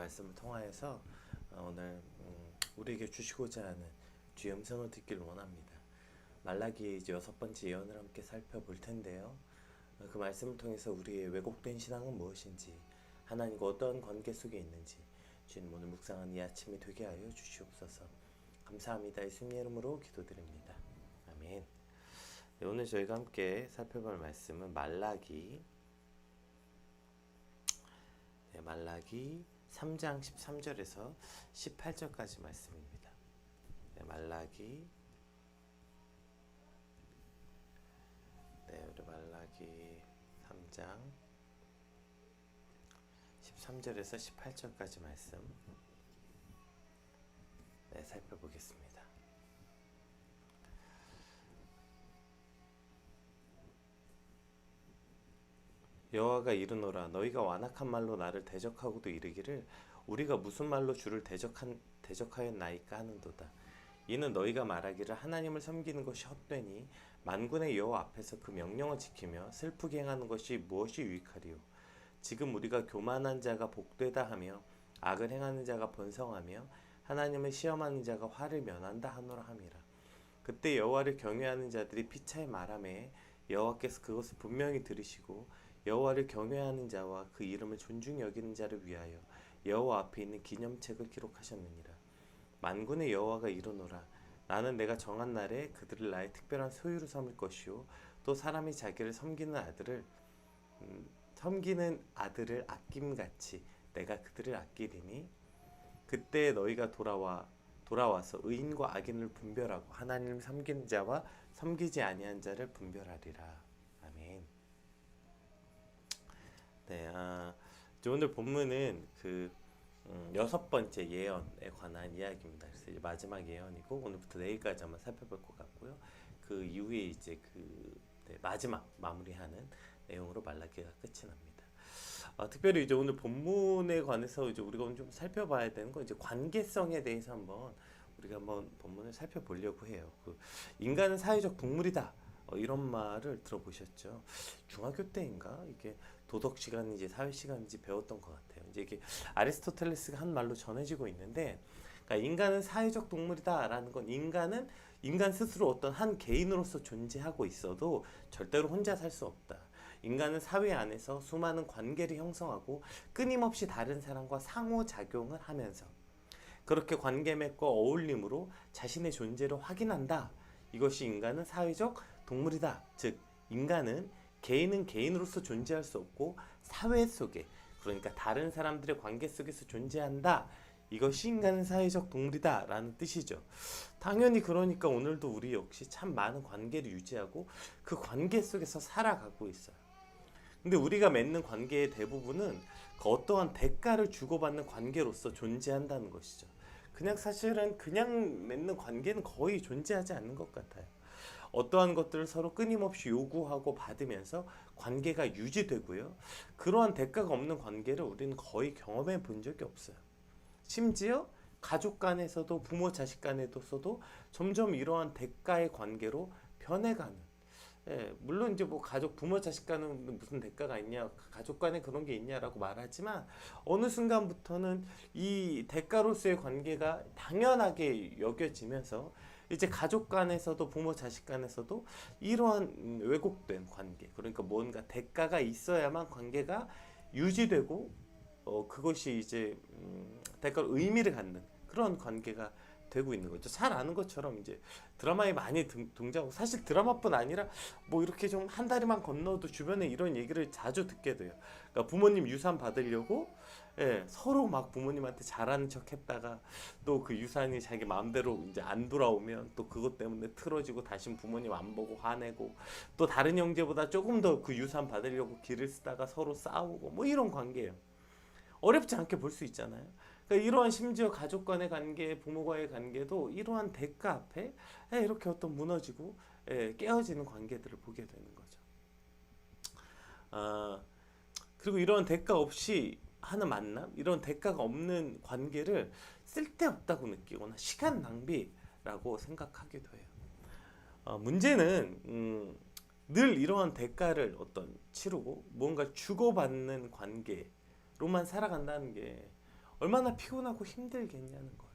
말씀을 통하여서 오늘 우리에게 주시고자 하는 주의 음성을 듣기를 원합니다. 말라기의 이제 6번째 예언을 함께 살펴볼 텐데요. 그 말씀을 통해서 우리의 왜곡된 신앙은 무엇인지, 하나님과 어떠한 관계 속에 있는지 주님 오늘 묵상하는 이 아침이 되게 하여 주시옵소서. 감사합니다. 예수님 이름으로 기도드립니다. 아멘. 네, 오늘 저희가 함께 살펴볼 말씀은 말라기 3장 13절에서 18절까지 말씀입니다. 말라기 3장 13절에서 18절까지 말씀 살펴보겠습니다. 여호와가 이르노라, 너희가 완악한 말로 나를 대적하고도 이르기를 우리가 무슨 말로 주를 대적하였나이까 하는도다. 이는 너희가 말하기를 하나님을 섬기는 것이 헛되니 만군의 여호와 앞에서 그 명령을 지키며 슬프게 행하는 것이 무엇이 유익하리요. 지금 우리가 교만한 자가 복되다 하며 악을 행하는 자가 번성하며 하나님을 시험하는 자가 화를 면한다 하노라 함이라. 그때 여호와를 경외하는 자들이 피차에 말하매 여호와께서 그것을 분명히 들으시고 여호와를 경외하는 자와 그 이름을 존중히 여기는 자를 위하여 여호와 앞에 있는 기념책을 기록하셨느니라. 만군의 여호와가 이르노라, 나는 내가 정한 날에 그들을 나의 특별한 소유로 삼을 것이요 또 사람이 자기를 섬기는 아들을 아낌같이 내가 그들을 아끼리니 그때 너희가 돌아와서 의인과 악인을 분별하고 하나님을 섬기는 자와 섬기지 아니한 자를 분별하리라. 아멘. 오늘 본문은 그 6번째 예언에 관한 이야기입니다. 그래서 이제 마지막 예언이고 오늘부터 내일까지 한번 살펴볼 것 같고요. 그 이후에 이제 마지막 마무리하는 내용으로 말라기가 끝이 납니다. 특별히 이제 오늘 본문에 관해서 이제 우리가 오늘 좀 살펴봐야 되는 건 이제 관계성에 대해서 우리가 한번 본문을 살펴보려고 해요. 인간은 사회적 동물이다. 이런 말을 들어보셨죠? 중학교 때인가 이게 도덕 시간인지 사회 시간인지 배웠던 것 같아요. 이제 이게 아리스토텔레스가 한 말로 전해지고 있는데, 그러니까 인간은 사회적 동물이다라는 건 인간 스스로 어떤 한 개인으로서 존재하고 있어도 절대로 혼자 살 수 없다. 인간은 사회 안에서 수많은 관계를 형성하고 끊임없이 다른 사람과 상호작용을 하면서 그렇게 관계 맺고 어울림으로 자신의 존재를 확인한다. 이것이 인간은 사회적 동물이다. 즉 인간은 개인은 개인으로서 존재할 수 없고 사회 속에, 그러니까 다른 사람들의 관계 속에서 존재한다. 이것이 인간은 사회적 동물이다 라는 뜻이죠. 당연히 그러니까 오늘도 우리 역시 참 많은 관계를 유지하고 그 관계 속에서 살아가고 있어요. 근데 우리가 맺는 관계의 대부분은 그 어떠한 대가를 주고받는 관계로서 존재한다는 것이죠. 사실은 그냥 맺는 관계는 거의 존재하지 않는 것 같아요. 어떠한 것들을 서로 끊임없이 요구하고 받으면서 관계가 유지되고요. 그러한 대가가 없는 관계를 우리는 거의 경험해 본 적이 없어요. 심지어 가족 간에서도 부모 자식 간에서도 점점 이러한 대가의 관계로 변해가는, 물론 이제 가족 부모 자식 간은 무슨 대가가 있냐, 가족 간에 그런 게 있냐라고 말하지만 어느 순간부터는 이 대가로서의 관계가 당연하게 여겨지면서 이제 가족 간에서도 부모 자식 간에서도 이러한 왜곡된 관계, 그러니까 뭔가 대가가 있어야만 관계가 유지되고 그것이 이제 대가로 의미를 갖는 그런 관계가 되고 있는 거죠. 잘 아는 것처럼 이제 드라마에 많이 등장하고, 사실 드라마뿐 아니라 이렇게 좀 한 다리만 건너도 주변에 이런 얘기를 자주 듣게 돼요. 그러니까 부모님 유산 받으려고 서로 막 부모님한테 잘하는 척 했다가 또 그 유산이 자기 마음대로 이제 안 돌아오면 또 그것 때문에 틀어지고 다시 부모님 안 보고 화내고, 또 다른 형제보다 조금 더 그 유산 받으려고 길을 쓰다가 서로 싸우고 이런 관계예요. 어렵지 않게 볼 수 있잖아요. 그러니까 이러한 심지어 가족 간의 관계, 부모와의 관계도 이러한 대가 앞에 이렇게 어떤 무너지고 깨어지는 관계들을 보게 되는 거죠. 그리고 이런 대가 없이 하는 만남, 이런 대가가 없는 관계를 쓸데없다고 느끼거나 시간 낭비라고 생각하기도 해요. 문제는 늘 이러한 대가를 치르고 뭔가 주고받는 관계로만 살아간다는 게 얼마나 피곤하고 힘들겠냐는 거예요.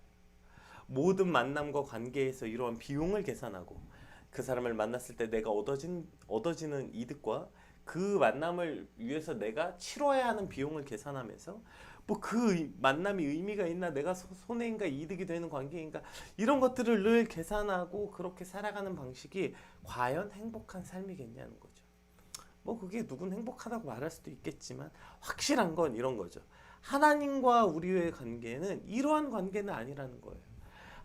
모든 만남과 관계에서 이러한 비용을 계산하고 그 사람을 만났을 때 내가 얻어지는 이득과 그 만남을 위해서 내가 치러야 하는 비용을 계산하면서 뭐 그 만남이 의미가 있나, 내가 손해인가 이득이 되는 관계인가, 이런 것들을 늘 계산하고 그렇게 살아가는 방식이 과연 행복한 삶이겠냐는 거죠. 뭐 그게 누군 행복하다고 말할 수도 있겠지만 확실한 건 이런 거죠. 하나님과 우리의 관계는 이러한 관계는 아니라는 거예요.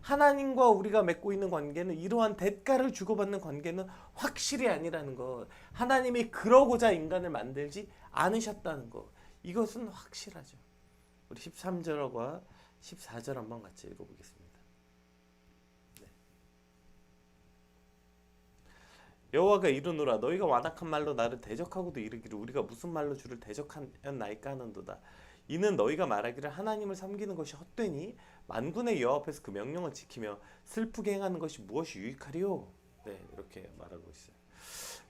하나님과 우리가 맺고 있는 관계는 이러한 대가를 주고받는 관계는 확실히 아니라는 것. 하나님이 그러고자 인간을 만들지 않으셨다는 것. 이것은 확실하죠. 우리 13절과 14절 한번 같이 읽어보겠습니다. 네. 여호와가 이르노라 너희가 완악한 말로 나를 대적하고도 이르기를 우리가 무슨 말로 주를 대적하였나이까 하는도다. 이는 너희가 말하기를 하나님을 섬기는 것이 헛되니 만군의 여호와 앞에서 그 명령을 지키며 슬프게 행하는 것이 무엇이 유익하리요? 네, 이렇게 말하고 있어요.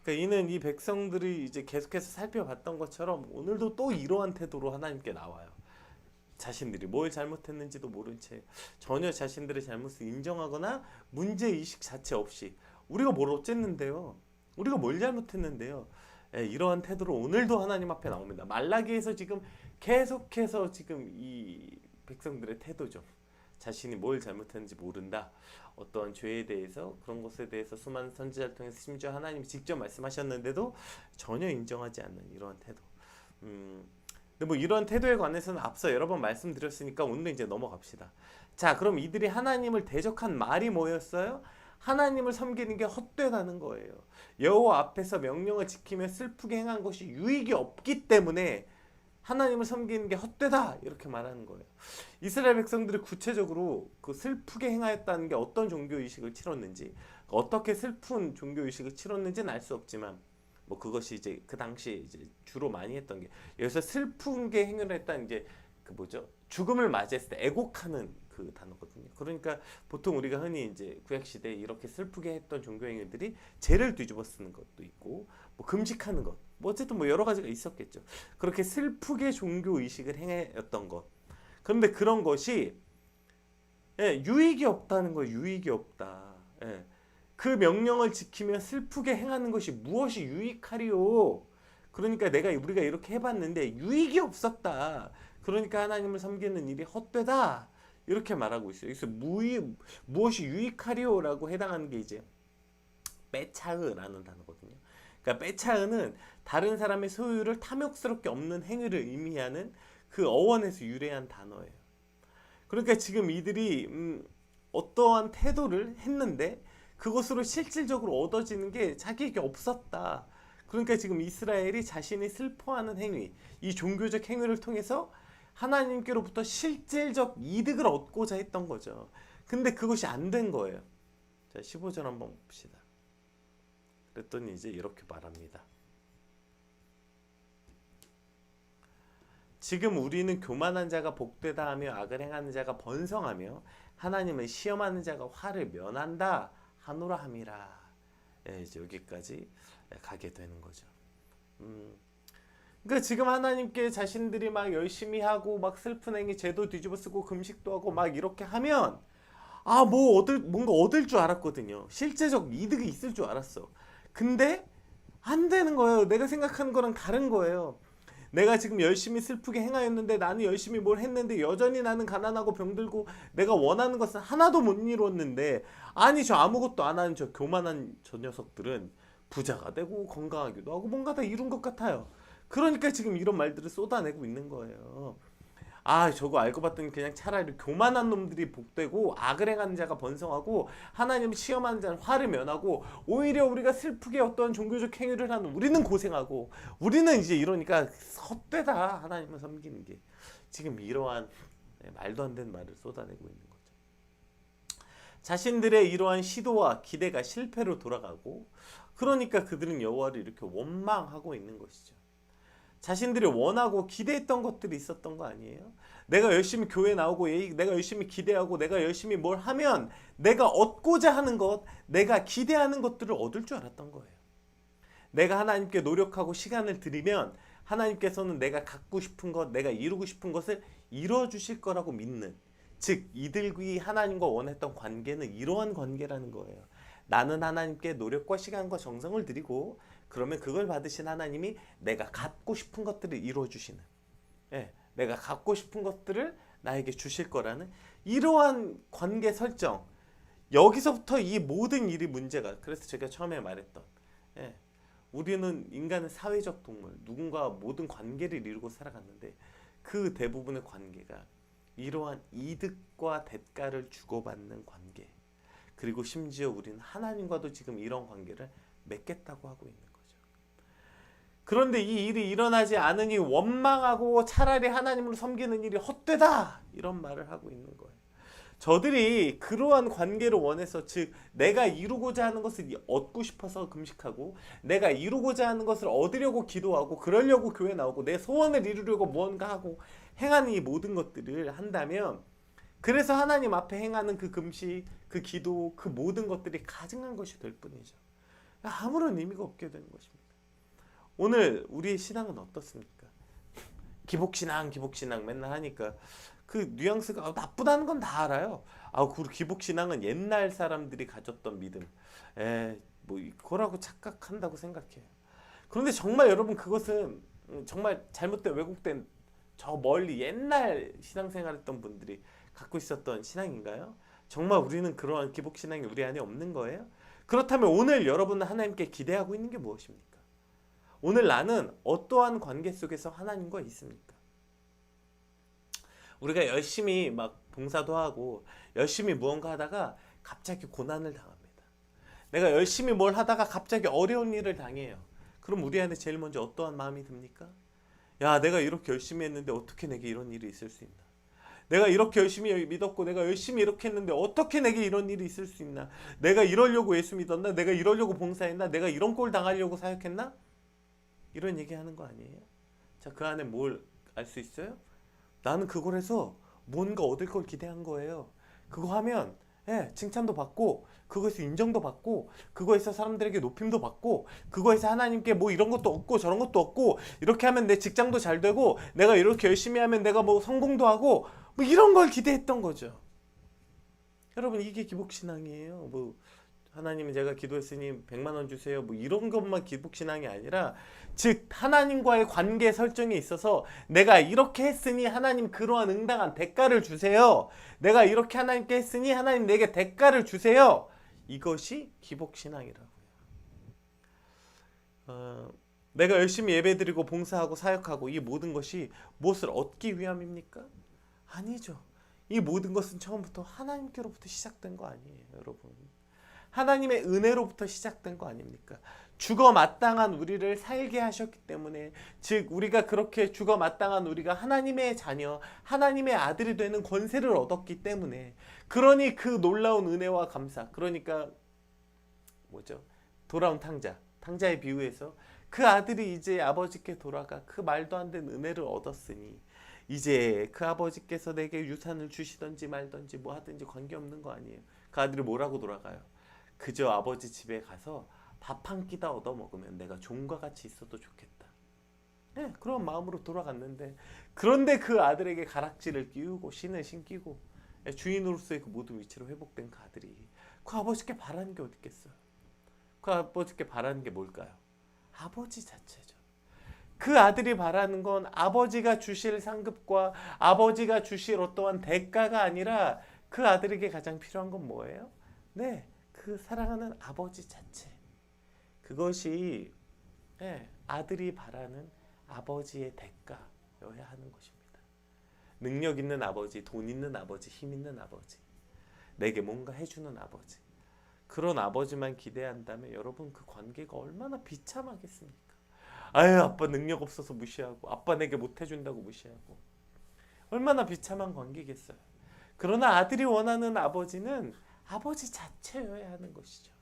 그러니까 이는 이 백성들이 이제 계속해서 살펴봤던 것처럼 오늘도 또 이러한 태도로 하나님께 나와요. 자신들이 뭘 잘못했는지도 모른 채 전혀 자신들의 잘못을 인정하거나 문제의식 자체 없이 우리가 뭘 어쨌는데요? 우리가 뭘 잘못했는데요? 예, 이러한 태도로 오늘도 하나님 앞에 나옵니다. 말라기에서 지금 계속해서 지금 이 백성들의 태도죠. 자신이 뭘 잘못했는지 모른다. 어떠한 죄에 대해서 그런 것에 대해서 수많은 선지자를 통해서 심지어 하나님이 직접 말씀하셨는데도 전혀 인정하지 않는 이러한 태도. 근데 뭐 이런 태도에 관해서는 앞서 여러 번 말씀드렸으니까 오늘 이제 넘어갑시다. 자, 그럼 이들이 하나님을 대적한 말이 뭐였어요? 하나님을 섬기는 게 헛되다는 거예요. 여호와 앞에서 명령을 지키며 슬프게 행한 것이 유익이 없기 때문에 하나님을 섬기는 게 헛되다 이렇게 말하는 거예요. 이스라엘 백성들이 구체적으로 그 슬프게 행하였다는 게 어떤 종교의식을 치렀는지, 어떻게 슬픈 종교의식을 치렀는지는 알 수 없지만 뭐 그것이 이제 그 당시에 이제 주로 많이 했던 게, 여기서 슬픈 게 행위를 했다는 이제 그 뭐죠? 죽음을 맞이했을 때 애곡하는 그 단어거든요. 그러니까 보통 우리가 흔히 이제 구약 시대에 이렇게 슬프게 했던 종교 행위들이 죄를 뒤집어 쓰는 것도 있고, 뭐 금식하는 것, 뭐 어쨌든 뭐 여러 가지가 있었겠죠. 그렇게 슬프게 종교 의식을 행했던 것. 그런데 그런 것이 유익이 없다는 거예요. 유익이 없다. 그 명령을 지키며 슬프게 행하는 것이 무엇이 유익하리요? 그러니까 우리가 이렇게 해봤는데 유익이 없었다. 그러니까 하나님을 섬기는 일이 헛되다. 이렇게 말하고 있어요. 그래서 무엇이 유익하리요라고 해당하는 게 이제 빼차으라는 단어거든요. 그러니까 빼차으는 다른 사람의 소유를 탐욕스럽게 없는 행위를 의미하는 그 어원에서 유래한 단어예요. 그러니까 지금 이들이 어떠한 태도를 했는데 그것으로 실질적으로 얻어지는 게 자기에게 없었다. 그러니까 지금 이스라엘이 자신이 슬퍼하는 행위, 이 종교적 행위를 통해서 하나님께로부터 실질적 이득을 얻고자 했던 거죠. 근데 그것이 안 된 거예요. 자, 15절 한번 봅시다. 그랬더니 이제 이렇게 말합니다. 지금 우리는 교만한 자가 복되다 하며 악을 행하는 자가 번성하며 하나님을 시험하는 자가 화를 면한다 하노라 함이라. 이제 여기까지 가게 되는 거죠. 그러니까 지금 하나님께 자신들이 막 열심히 하고 막 슬픈 행위, 죄도 뒤집어 쓰고 금식도 하고 막 이렇게 하면 뭔가 얻을 줄 알았거든요. 실제적 이득이 있을 줄 알았어. 근데 안 되는 거예요. 내가 생각하는 거랑 다른 거예요. 내가 지금 열심히 슬프게 행하였는데, 나는 열심히 뭘 했는데 여전히 나는 가난하고 병들고 내가 원하는 것은 하나도 못 이뤘는데, 아니 저 아무것도 안 하는 저 교만한 저 녀석들은 부자가 되고 건강하기도 하고 뭔가 다 이룬 것 같아요. 그러니까 지금 이런 말들을 쏟아내고 있는 거예요. 저거 알고 봤더니 그냥 차라리 교만한 놈들이 복되고 악을 행하는 자가 번성하고 하나님 시험하는 자는 화를 면하고, 오히려 우리가 슬프게 어떤 종교적 행위를 하는 우리는 고생하고, 우리는 이제 이러니까 헛되다 하나님을 섬기는 게. 지금 이러한 말도 안 되는 말을 쏟아내고 있는 거죠. 자신들의 이러한 시도와 기대가 실패로 돌아가고, 그러니까 그들은 여호와를 이렇게 원망하고 있는 것이죠. 자신들이 원하고 기대했던 것들이 있었던 거 아니에요? 내가 열심히 교회 나오고 내가 열심히 기대하고 내가 열심히 뭘 하면 내가 얻고자 하는 것, 내가 기대하는 것들을 얻을 줄 알았던 거예요. 내가 하나님께 노력하고 시간을 들이면 하나님께서는 내가 갖고 싶은 것, 내가 이루고 싶은 것을 이루어 주실 거라고 믿는, 즉 이들이 하나님과 원했던 관계는 이러한 관계라는 거예요. 나는 하나님께 노력과 시간과 정성을 드리고 그러면 그걸 받으신 하나님이 내가 갖고 싶은 것들을 이루어 주시는, 예, 내가 갖고 싶은 것들을 나에게 주실 거라는 이러한 관계 설정. 여기서부터 이 모든 일이 문제가, 그래서 제가 처음에 말했던, 예, 우리는 인간은 사회적 동물, 누군가 모든 관계를 이루고 살아갔는데 그 대부분의 관계가 이러한 이득과 대가를 주고받는 관계, 그리고 심지어 우리는 하나님과도 지금 이런 관계를 맺겠다고 하고 있는 거죠. 그런데 이 일이 일어나지 않으니 원망하고 차라리 하나님을 섬기는 일이 헛되다, 이런 말을 하고 있는 거예요. 저들이 그러한 관계를 원해서, 즉 내가 이루고자 하는 것을 얻고 싶어서 금식하고, 내가 이루고자 하는 것을 얻으려고 기도하고, 그러려고 교회 나오고, 내 소원을 이루려고 무언가 하고 행하는 이 모든 것들을 한다면, 그래서 하나님 앞에 행하는 그 금식, 그 기도, 그 모든 것들이 가증한 것이 될 뿐이죠. 아무런 의미가 없게 되는 것입니다. 오늘 우리의 신앙은 어떻습니까? 기복신앙 맨날 하니까 그 뉘앙스가 나쁘다는 건 다 알아요. 그 기복신앙은 옛날 사람들이 가졌던 믿음, 뭐 그거라고 착각한다고 생각해요. 그런데 정말 여러분, 그것은 정말 잘못된, 왜곡된, 저 멀리 옛날 신앙생활했던 분들이 갖고 있었던 신앙인가요? 정말 우리는 그러한 기복신앙이 우리 안에 없는 거예요? 그렇다면 오늘 여러분은 하나님께 기대하고 있는 게 무엇입니까? 오늘 나는 어떠한 관계 속에서 하나님과 있습니까? 우리가 열심히 막 봉사도 하고 열심히 무언가 하다가 갑자기 고난을 당합니다. 내가 열심히 뭘 하다가 갑자기 어려운 일을 당해요. 그럼 우리 안에 제일 먼저 어떠한 마음이 듭니까? 야, 내가 이렇게 열심히 했는데 어떻게 내게 이런 일이 있을 수 있나? 내가 이렇게 열심히 믿었고 내가 열심히 이렇게 했는데 어떻게 내게 이런 일이 있을 수 있나? 내가 이러려고 예수 믿었나? 내가 이러려고 봉사했나? 내가 이런 꼴 당하려고 사역했나? 이런 얘기하는 거 아니에요? 자, 그 안에 뭘 알 수 있어요? 나는 그걸 해서 뭔가 얻을 걸 기대한 거예요. 그거 하면 칭찬도 받고, 그거에서 인정도 받고, 그거에서 사람들에게 높임도 받고, 그거에서 하나님께 뭐 이런 것도 얻고 저런 것도 얻고, 이렇게 하면 내 직장도 잘 되고, 내가 이렇게 열심히 하면 내가 뭐 성공도 하고, 뭐 이런 걸 기대했던 거죠. 여러분, 이게 기복신앙이에요. 뭐 하나님, 제가 기도했으니 100만 원 주세요, 뭐 이런 것만 기복신앙이 아니라, 즉 하나님과의 관계 설정에 있어서 내가 이렇게 했으니 하나님 그러한 응당한 대가를 주세요. 내가 이렇게 하나님께 했으니 하나님 내게 대가를 주세요. 이것이 기복신앙이라고요. 내가 열심히 예배드리고 봉사하고 사역하고 이 모든 것이 무엇을 얻기 위함입니까? 아니죠. 이 모든 것은 처음부터 하나님께로부터 시작된 거 아니에요, 여러분. 하나님의 은혜로부터 시작된 거 아닙니까? 죽어 마땅한 우리를 살게 하셨기 때문에, 즉 우리가 그렇게 죽어 마땅한 우리가 하나님의 자녀, 하나님의 아들이 되는 권세를 얻었기 때문에, 그러니 그 놀라운 은혜와 감사, 그러니까 뭐죠? 돌아온 탕자의 비유에서 그 아들이 이제 아버지께 돌아가 그 말도 안 되는 은혜를 얻었으니 이제 그 아버지께서 내게 유산을 주시든지 말든지 뭐 하든지 관계없는 거 아니에요. 그 아들이 뭐라고 돌아가요? 그저 아버지 집에 가서 밥 한 끼다 얻어 먹으면 내가 종과 같이 있어도 좋겠다. 그런 마음으로 돌아갔는데, 그런데 그 아들에게 가락지를 끼우고 신을 신기고 주인으로서의 그 모든 위치로 회복된 그 아들이 그 아버지께 바라는 게 어디 있겠어요? 그 아버지께 바라는 게 뭘까요? 아버지 자체죠. 그 아들이 바라는 건 아버지가 주실 상급과 아버지가 주실 어떠한 대가가 아니라, 그 아들에게 가장 필요한 건 뭐예요? 그 사랑하는 아버지 자체. 그것이 아들이 바라는 아버지의 대가여야 하는 것입니다. 능력 있는 아버지, 돈 있는 아버지, 힘 있는 아버지, 내게 뭔가 해주는 아버지, 그런 아버지만 기대한다면 여러분, 그 관계가 얼마나 비참하겠습니까? 아유, 아빠 능력 없어서 무시하고, 아빠 내게 못 해준다고 무시하고, 얼마나 비참한 관계겠어요. 그러나 아들이 원하는 아버지는 아버지 자체여야 하는 것이죠.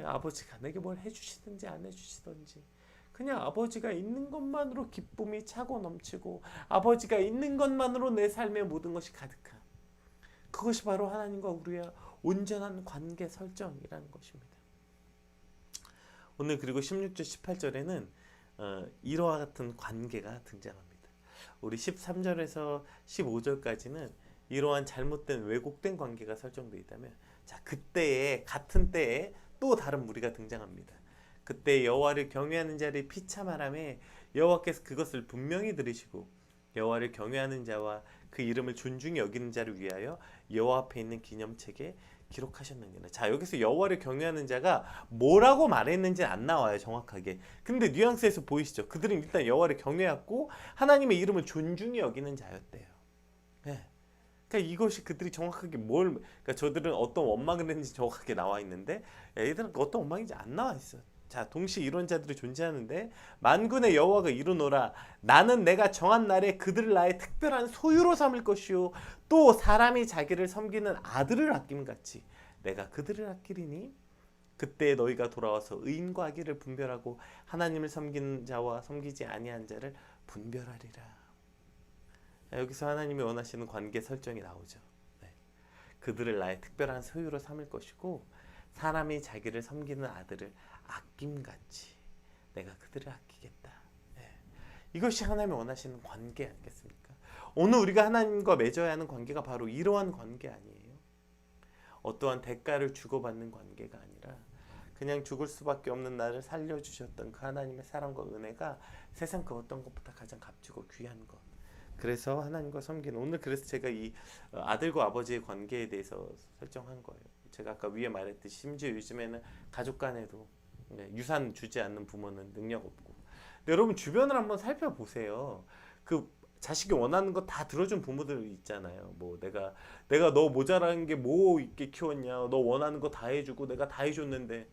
아버지가 내게 뭘 해주시든지 안 해주시든지 그냥 아버지가 있는 것만으로 기쁨이 차고 넘치고, 아버지가 있는 것만으로 내 삶의 모든 것이 가득한, 그것이 바로 하나님과 우리의 온전한 관계 설정이라는 것입니다. 오늘 그리고 16절 18절에는 이와 같은 관계가 등장합니다. 우리 13절에서 15절까지는 이러한 잘못된 왜곡된 관계가 설정되어 있다면, 자, 그때에 같은 때에 또 다른 무리가 등장합니다. 그때 여호와를 경외하는 자를 비참하라매 여호와께서 그것을 분명히 들으시고 여호와를 경외하는 자와 그 이름을 존중히 여기는 자를 위하여 여호와 앞에 있는 기념책에 기록하셨느니라. 자, 여기서 여호와를 경외하는 자가 뭐라고 말했는지 안 나와요, 정확하게. 근데 뉘앙스에서 보이시죠? 그들은 일단 여호와를 경외했고 하나님의 이름을 존중히 여기는 자였대요. 네. 그러니까 이것이 그들이 정확하게 그러니까 저들은 어떤 원망을 했는지 정확하게 나와 있는데 얘들은 어떤 원망인지 안 나와 있어. 자, 동시에 이런 자들이 존재하는데, 만군의 여호와가 이르노라, 나는 내가 정한 날에 그들을 나의 특별한 소유로 삼을 것이요 또 사람이 자기를 섬기는 아들을 아낌같이 내가 그들을 아끼리니 그때 너희가 돌아와서 의인과 악의를 분별하고 하나님을 섬기는 자와 섬기지 아니한 자를 분별하리라. 여기서 하나님이 원하시는 관계 설정이 나오죠. 네. 그들을 나의 특별한 소유로 삼을 것이고 사람이 자기를 섬기는 아들을 아낌같이 내가 그들을 아끼겠다. 네. 이것이 하나님이 원하시는 관계 아니겠습니까? 오늘 우리가 하나님과 맺어야 하는 관계가 바로 이러한 관계 아니에요. 어떠한 대가를 주고받는 관계가 아니라 그냥 죽을 수밖에 없는 나를 살려주셨던 그 하나님의 사랑과 은혜가 세상 그 어떤 것보다 가장 값지고 귀한 것. 그래서 하나님과 섬기는, 오늘 그래서 제가 이 아들과 아버지의 관계에 대해서 설정한 거예요. 제가 아까 위에 말했듯이 심지어 요즘에는 가족 간에도 유산 주지 않는 부모는 능력 없고. 근데 여러분 주변을 한번 살펴보세요. 그 자식이 원하는 거 다 들어준 부모들 있잖아요. 뭐 내가 너 모자란 게 뭐 있게 키웠냐, 너 원하는 거 다 해주고 내가 다 해줬는데,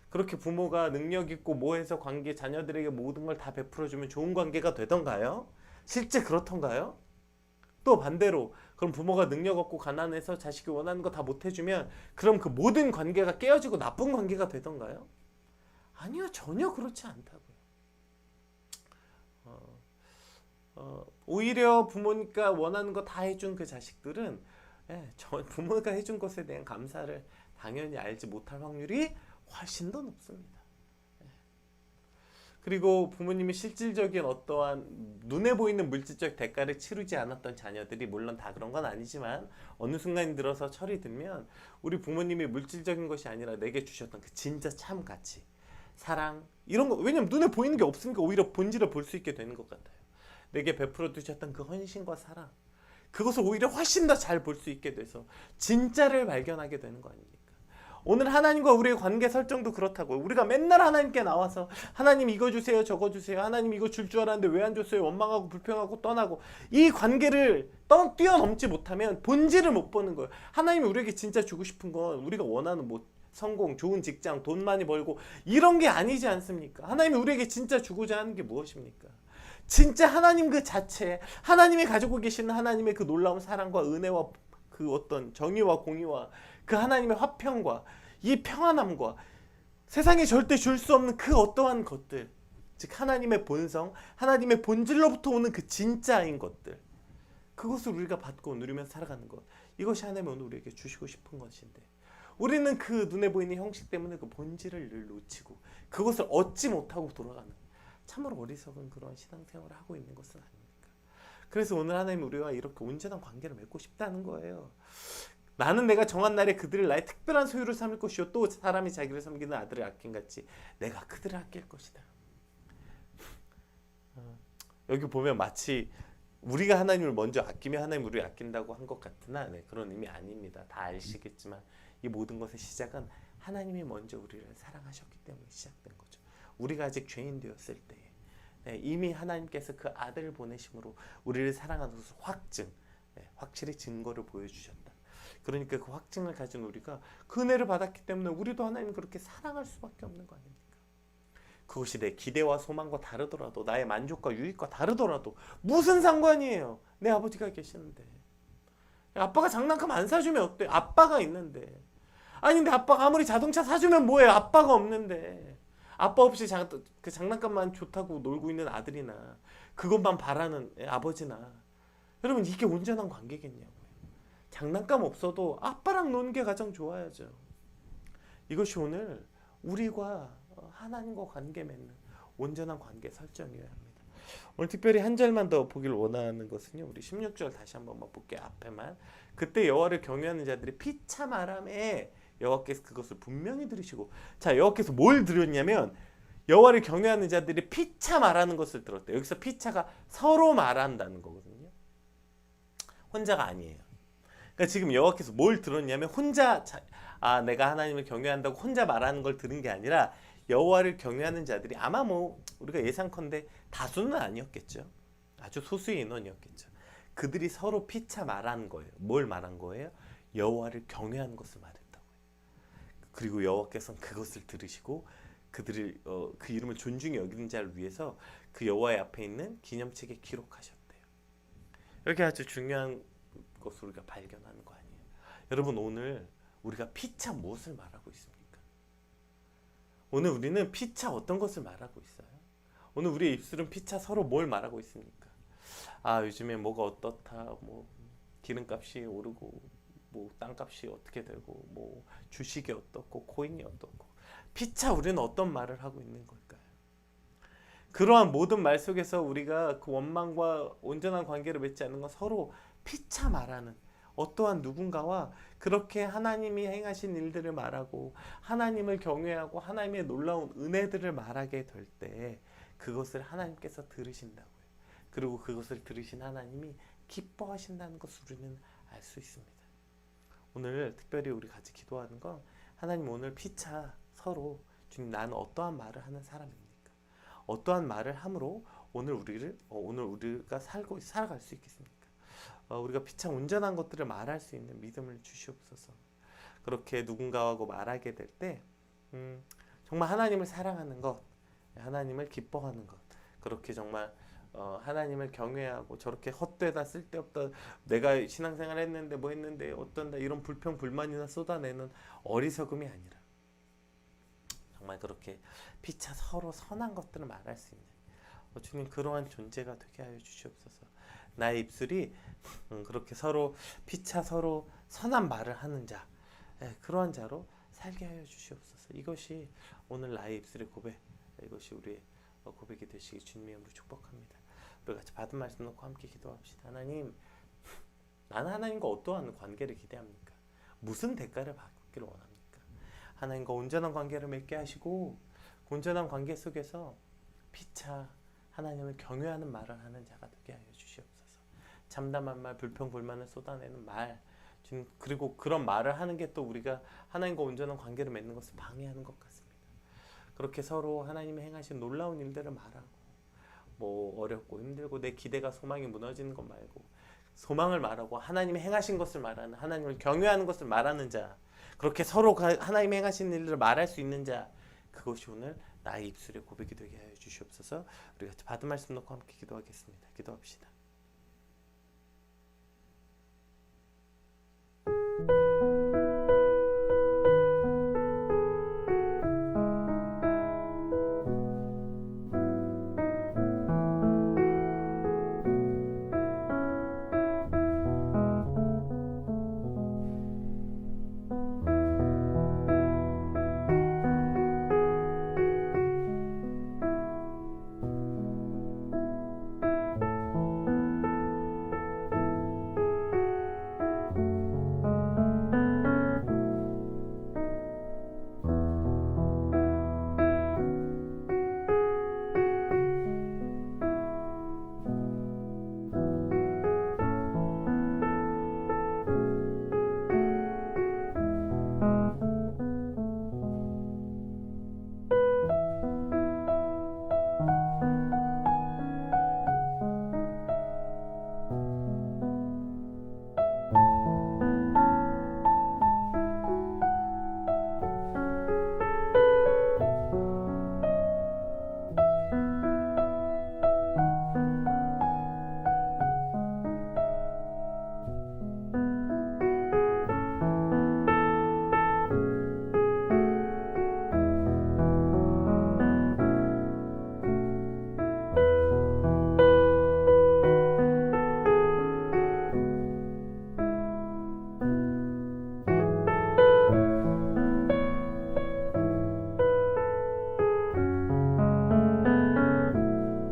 그렇게 부모가 능력 있고 뭐 해서 관계 자녀들에게 모든 걸 다 베풀어주면 좋은 관계가 되던가요? 실제 그렇던가요? 또 반대로 그럼 부모가 능력 없고 가난해서 자식이 원하는 거 다 못 해주면 그럼 그 모든 관계가 깨어지고 나쁜 관계가 되던가요? 아니요, 전혀 그렇지 않다고요. 오히려 부모니까 원하는 거 다 해준 그 자식들은 부모가 해준 것에 대한 감사를 당연히 알지 못할 확률이 훨씬 더 높습니다. 그리고 부모님이 실질적인 어떠한 눈에 보이는 물질적 대가를 치르지 않았던 자녀들이, 물론 다 그런 건 아니지만 어느 순간 들어서 철이 들면 우리 부모님이 물질적인 것이 아니라 내게 주셨던 그 진짜 참 가치, 사랑, 이런 거, 왜냐면 눈에 보이는 게 없으니까 오히려 본질을 볼 수 있게 되는 것 같아요. 내게 베풀어 두셨던 그 헌신과 사랑, 그것을 오히려 훨씬 더 잘 볼 수 있게 돼서 진짜를 발견하게 되는 거 아닙니까? 오늘 하나님과 우리의 관계 설정도 그렇다고요. 우리가 맨날 하나님께 나와서 하나님 이거 주세요, 저거 주세요, 하나님 이거 줄 줄 알았는데 왜 안 줬어요, 원망하고 불평하고 떠나고, 이 관계를 뛰어넘지 못하면 본질을 못 보는 거예요. 하나님이 우리에게 진짜 주고 싶은 건 우리가 원하는 뭐 성공, 좋은 직장, 돈 많이 벌고 이런 게 아니지 않습니까? 하나님이 우리에게 진짜 주고자 하는 게 무엇입니까? 진짜 하나님 그 자체, 하나님이 가지고 계시는 하나님의 그 놀라운 사랑과 은혜와 그 어떤 정의와 공의와 그 하나님의 화평과 이 평안함과 세상에 절대 줄 수 없는 그 어떠한 것들, 즉 하나님의 본성, 하나님의 본질로부터 오는 그 진짜인 것들, 그것을 우리가 받고 누리며 살아가는 것, 이것이 하나님이 오늘 우리에게 주시고 싶은 것인데, 우리는 그 눈에 보이는 형식 때문에 그 본질을 늘 놓치고 그것을 얻지 못하고 돌아가는, 참으로 어리석은 그런 신앙생활을 하고 있는 것은 아닙니까? 그래서 오늘 하나님 우리와 이렇게 온전한 관계를 맺고 싶다는 거예요. 나는 내가 정한 날에 그들을 나의 특별한 소유를 삼을 것이요 또 사람이 자기를 섬기는 아들을 아낌같이 내가 그들을 아낄 것이다. 여기 보면 마치 우리가 하나님을 먼저 아끼며 하나님 우리를 아낀다고 한 것 같으나 그런 의미 아닙니다. 다 아시겠지만 이 모든 것의 시작은 하나님이 먼저 우리를 사랑하셨기 때문에 시작된 거죠. 우리가 아직 죄인 되었을 때에 이미 하나님께서 그 아들을 보내심으로 우리를 사랑하는 것을 확실히 증거를 보여주셨다. 그러니까 그 확증을 가진 우리가 그 은혜를 받았기 때문에 우리도 하나님을 그렇게 사랑할 수밖에 없는 거 아닙니까? 그것이 내 기대와 소망과 다르더라도, 나의 만족과 유익과 다르더라도 무슨 상관이에요? 내 아버지가 계시는데. 아빠가 장난감 안 사주면 어때? 아빠가 있는데. 아니 근데 아빠가 아무리 자동차 사주면 뭐해? 아빠가 없는데. 아빠 없이 그 장난감만 좋다고 놀고 있는 아들이나 그것만 바라는 아버지나, 여러분 이게 온전한 관계겠냐고요. 장난감 없어도 아빠랑 노는 게 가장 좋아야죠. 이것이 오늘 우리가 하나님과 관계 맺는 온전한 관계 설정이어야 합니다. 오늘 특별히 한 절만 더 보길 원하는 것은요. 우리 16절 다시 한번 볼게요. 앞에만. 그때 여호와를 경외하는 자들이 피차 말함에 여호와께서 그것을 분명히 들으시고. 자, 여호와께서 뭘 들었냐면 여호와를 경외하는 자들이 피차 말하는 것을 들었대요. 여기서 피차가 서로 말한다는 거거든요. 혼자가 아니에요. 그러니까 지금 여호와께서 뭘 들었냐면 내가 하나님을 경외한다고 혼자 말하는 걸 들은 게 아니라 여호와를 경외하는 자들이 아마 뭐 우리가 예상컨대 다수는 아니었겠죠. 아주 소수의 인원이었겠죠. 그들이 서로 피차 말한 거예요. 뭘 말한 거예요? 여호와를 경외하는 것을 말했다고요. 그리고 여호와께서는 그것을 들으시고 그들을 그 이름을 존중히 여기는 자를 위해서 그 여호와의 앞에 있는 기념책에 기록하셨대요. 이렇게 아주 중요한 것을 우리가 발견하는 거 아니에요. 여러분, 오늘 우리가 피차 무엇을 말하고 있습니까? 오늘 우리는 피차 어떤 것을 말하고 있어요? 오늘 우리의 입술은 피차 서로 뭘 말하고 있습니까? 요즘에 뭐가 어떻다, 뭐 기름값이 오르고, 뭐 땅값이 어떻게 되고, 뭐 주식이 어떻고, 코인이 어떻고, 피차 우리는 어떤 말을 하고 있는 걸까요? 그러한 모든 말 속에서 우리가 그 원망과 온전한 관계를 맺지 않는 건 서로 피차 말하는 어떠한 누군가와 그렇게 하나님이 행하신 일들을 말하고 하나님을 경외하고 하나님의 놀라운 은혜들을 말하게 될 때 그것을 하나님께서 들으신다고요. 그리고 그것을 들으신 하나님이 기뻐하신다는 것을 우리는 알 수 있습니다. 오늘 특별히 우리 같이 기도하는 건 하나님 오늘 피차 서로 주님 나는 어떠한 말을 하는 사람입니까? 어떠한 말을 함으로 오늘 우리가 살아갈 수 있겠습니까? 우리가 피차 온전한 것들을 말할 수 있는 믿음을 주시옵소서. 그렇게 누군가하고 말하게 될 때 정말 하나님을 사랑하는 것, 하나님을 기뻐하는 것, 그렇게 정말 하나님을 경외하고 저렇게 헛되다 쓸데없다 내가 신앙생활 했는데 뭐 했는데 어떤다 이런 불평 불만이나 쏟아내는 어리석음이 아니라 정말 그렇게 피차 서로 선한 것들을 말할 수 있는 주님 그러한 존재가 되게 하여 주시옵소서. 나의 입술이 그렇게 서로 피차 서로 선한 말을 하는 자, 그러한 자로 살게 하여 주시옵소서. 이것이 오늘 나의 입술의 고백, 이것이 우리의 고백이 되시기 주님의 이름으로 축복합니다. 우리 같이 받은 말씀 놓고 함께 기도합시다. 하나님, 나는 하나님과 어떠한 관계를 기대합니까? 무슨 대가를 받기를 원합니까? 하나님과 온전한 관계를 맺게 하시고 온전한 관계 속에서 피차 하나님을 경외하는 말을 하는 자가 되게 하여 주시옵소서. 참담한 말, 불평불만을 쏟아내는 말, 그리고 그런 말을 하는 게 또 우리가 하나님과 온전한 관계를 맺는 것을 방해하는 것 같습니다. 그렇게 서로 하나님이 행하신 놀라운 일들을 말하고 뭐 어렵고 힘들고 내 기대가 소망이 무너지는 것 말고 소망을 말하고 하나님이 행하신 것을 말하는, 하나님을 경외하는 것을 말하는 자, 그렇게 서로 하나님이 행하신 일들을 말할 수 있는 자, 그것이 오늘 나의 입술의 고백이 되게 하여 주시옵소서. 우리 같이 받은 말씀 놓고 함께 기도하겠습니다. 기도합시다.